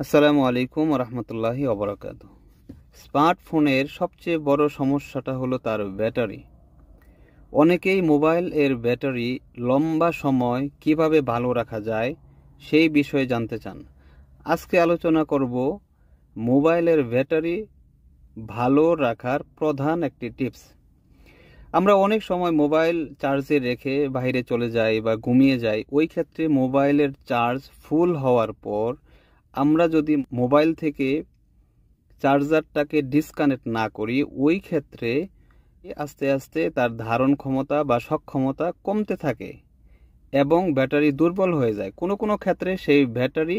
আসসালামু আলাইকুম রহমতুল্লাহি ওবরাকাত। স্মার্টফোনের সবচেয়ে বড় সমস্যাটা হলো তার ব্যাটারি। অনেকেই মোবাইল এর ব্যাটারি লম্বা সময় কিভাবে ভালো রাখা যায় সেই বিষয়ে জানতে চান। আজকে আলোচনা করব মোবাইলের ব্যাটারি ভালো রাখার প্রধান একটি টিপস। আমরা অনেক সময় মোবাইল চার্জে রেখে বাইরে চলে যাই বা ঘুমিয়ে যাই। ওই ক্ষেত্রে মোবাইলের চার্জ ফুল হওয়ার পর আমরা যদি মোবাইল থেকে চার্জারটাকে ডিসকানেক্ট না করি, ওই ক্ষেত্রে আস্তে আস্তে তার ধারণ ক্ষমতা বা সক্ষমতা কমতে থাকে এবং ব্যাটারি দুর্বল হয়ে যায়। কোনো কোনো ক্ষেত্রে সেই ব্যাটারি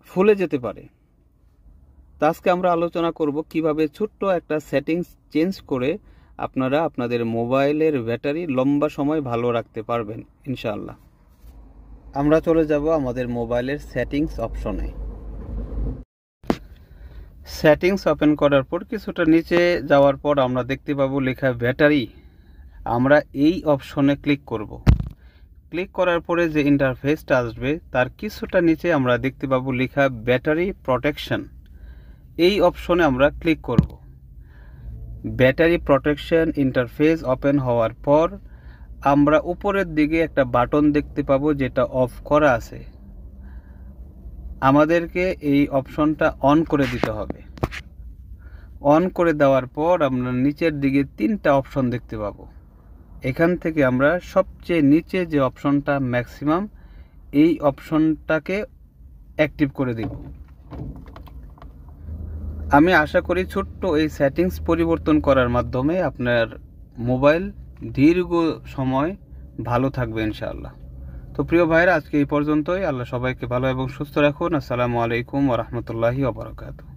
ফুলে যেতে পারে। তো আজকে আমরা আলোচনা করব কিভাবে ছোট্ট একটা সেটিংস চেঞ্জ করে আপনারা আপনাদের মোবাইলের ব্যাটারি লম্বা সময় ভালো রাখতে পারবেন ইনশাআল্লাহ। আমরা চলে যাব আমাদের মোবাইলের সেটিংস অপশনে। সেটিংস ওপেন করার পর কিছুটা নিচে যাওয়ার পর আমরা দেখতে পাবো লেখা ব্যাটারি। আমরা এই অপশনে ক্লিক করব। ক্লিক করার পরে যে ইন্টারফেসটা আসবে তার কিছুটা নিচে আমরা দেখতে পাবো লেখা ব্যাটারি প্রোটেকশন। এই অপশনে আমরা ক্লিক করব। ব্যাটারি প্রোটেকশন ইন্টারফেস ওপেন হওয়ার পর আমরা উপরের দিকে একটা বাটন দেখতে পাবো যেটা অফ করা আছে। আমাদেরকে এই অপশনটা অন করে দিতে হবে। অন করে দেওয়ার পর আমরা নিচের দিকে তিনটা অপশন দেখতে পাবো। এখান থেকে আমরা সবচেয়ে নিচে যে অপশনটা ম্যাক্সিমাম, এই অপশনটাকে অ্যাক্টিভ করে দিব। আমি আশা করি ছোট্ট এই সেটিংস পরিবর্তন করার মাধ্যমে আপনার মোবাইল দীর্ঘ সময় ভালো থাকবে ইনশাআল্লাহ। তো প্রিয় ভাইরা, আজকে এই পর্যন্তই। আল্লাহ সবাইকে ভালো এবং সুস্থ রাখুন। আসসালামু আলাইকুম ওয়া রাহমাতুল্লাহি ওয়া বারাকাতুহু।